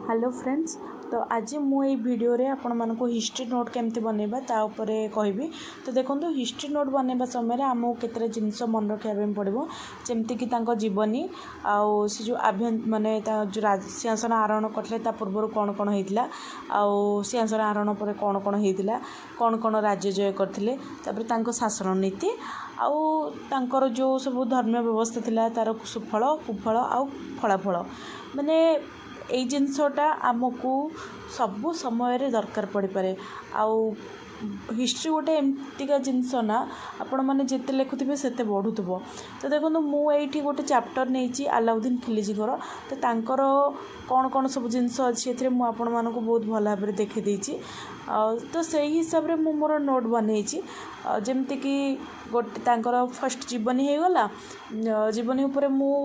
Hello friends. तो आज मुझे वीडियो रे आपण मानको हिस्ट्री नोट केमती बनैबा ता उपरे कहबी। तो देखो हिस्ट्री नोट बनैबा समय आमको केतरा जिनस मन रखा पड़ो जमती कि जीवनी आउ से जो माने जो सिंहासन आरोहण करते पूर्व कौन कौन होता आउ सिंहासन आरोहण पर कौन कौन होता कौन कौन राज्य जय करते शासन नीति आउ तांकर जो सब धर्म व्यवस्था थिला तार सुफल कुफल आउ फलाफल माने एई जिनसटा आमको सबु समय दरकार पड़ पारे। आउ हिस्ट्री गोटे एमतीका जिनस ना आपण मैंने जिते लिखुवे से बढ़ुव। तो देखो मुझे गोटे चैप्टर नहीं अलाउद्दीन खिलजीकर तो तांकर कौन कौन सब जिनस अच्छी मुझे बहुत भल भाव देखी देती। तो से हिसाब से मु मोर नोट बनई जमती कि गोटे तांकर फर्स्ट जीवनी हो गला जीवनी उपर मु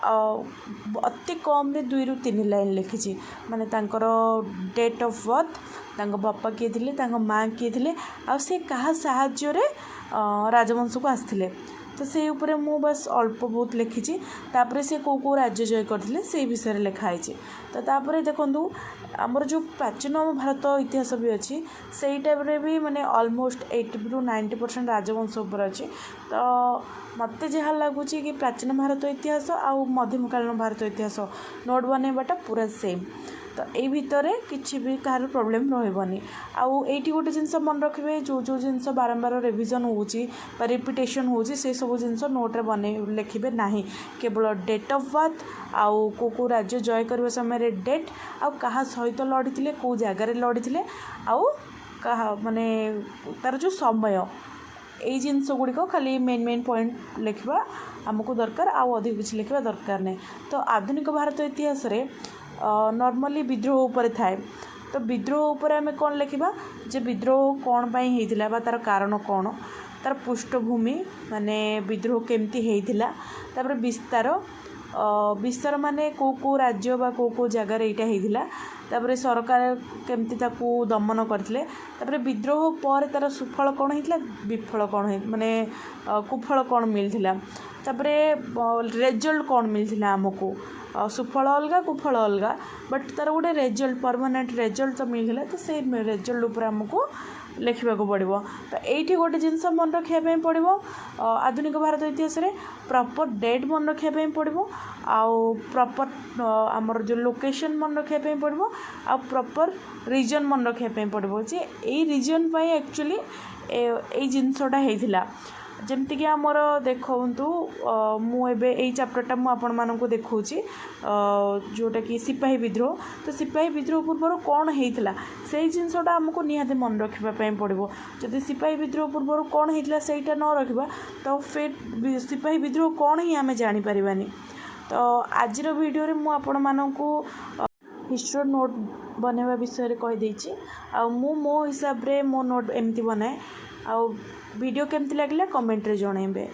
अति कम रे 2 ରୁ 3 लाइन लिखी माने तांकर डेट ऑफ बर्थ तांको बापा किए थे तांको माँ किए थे आ से कहा साहाଯ୍य रे राजवंश को आसथिले। तो से उपरे मु बस अल्प बहुत लिखी तापर से को राज्य जय करथिले से विषय रे लिखाई। तो तापर देखंतु आमर जो प्राचीन भारत इतिहास भी अच्छी से टाइप रे भी माने ऑलमोस्ट 80 ରୁ 90% राजवंश उपर अच्छी। तो मत जहाँ लगुच कि प्राचीन भारत इतिहास आउ मध्यमकालीन भारत इतिहास नोट बनैबाटा पूरा सेम। तो यही भितर किसी भी कहार प्रोब्लेम रही आउ एटी गोटे जिनस मन रखिए जो जो जिनस बारंबार रिविजन होची रिपीटेशन होची से सब जिनस नोट रे बने लिखिबे नाही केवल डेट ऑफ बर्थ आउ को राज्य जय करबे समय डेट आउ कहा सहित लड़ीथिले को जगार लड़ीथिले आउ कहा माने तार जो समय यही जिनस गुड़िक खाली मेन पॉइंट लिखा आमको दरकार आउ अधिक किसी लिखा दरकार नहीं। तो आधुनिक भारत इतिहास रे नॉर्मली विद्रोह उपर थाए। तो विद्रोह उपर आम कौन लिखा जे विद्रोह कौन पाई होइतिला बा तार कारण कौन तार पृष्ठभूमि माने विद्रोह केमती होइतिला तापर विस्तार विस्तार माने को राज्य बा को जगार यहाँ होइतिला तापर सरकार केमती ताकू दमन करथिले तापर विद्रोह पर तार सुफल कौन होइतिला विफल कौन माने कुफल कौन मिलथिला तापर रिजल्ट कौन मिलथिला आमको सुफल अलग कुफल अलग बट तार गोटे रिजल्ट परमानेंट रिजल्ट तो मिलता तो से रिजल्ट उपर आमको लिखा पड़ो। तो ये गोटे जिनस मन रखापी पड़ो आधुनिक भारत इतिहास रे प्रॉपर डेट मन रखापी पड़ो आउ प्रॉपर आमर जो लोकेशन मन रखापी पड़ो आ प्रॉपर रीजन मन रखापी पड़ो जे यही रीजन पाई एक्चुअली ये जिनसटा होइथिला। जमती कि आमर देखु मुझे यही चैप्टरटा मुझे देखौची जोटा कि सिपाही विद्रोह। तो सिपाही विद्रोह पूर्व कौन होता से जिनसटा आमको निहाती मन रखापी पड़ो जदि सिपाही विद्रोह पूर्व कौन होता सेटा न रखा तो फिर सिपाही विद्रोह कौन ही आम जानीपारानी। तो आजर वीडियो मु आपण मानकू हिस्ट्री नोट बनैबा विषय रे कहि देछि आ मो हिसाब रे मो नोट एमती बनाए आ वीडियो केमती लगला कमेंट रे जणाइबे।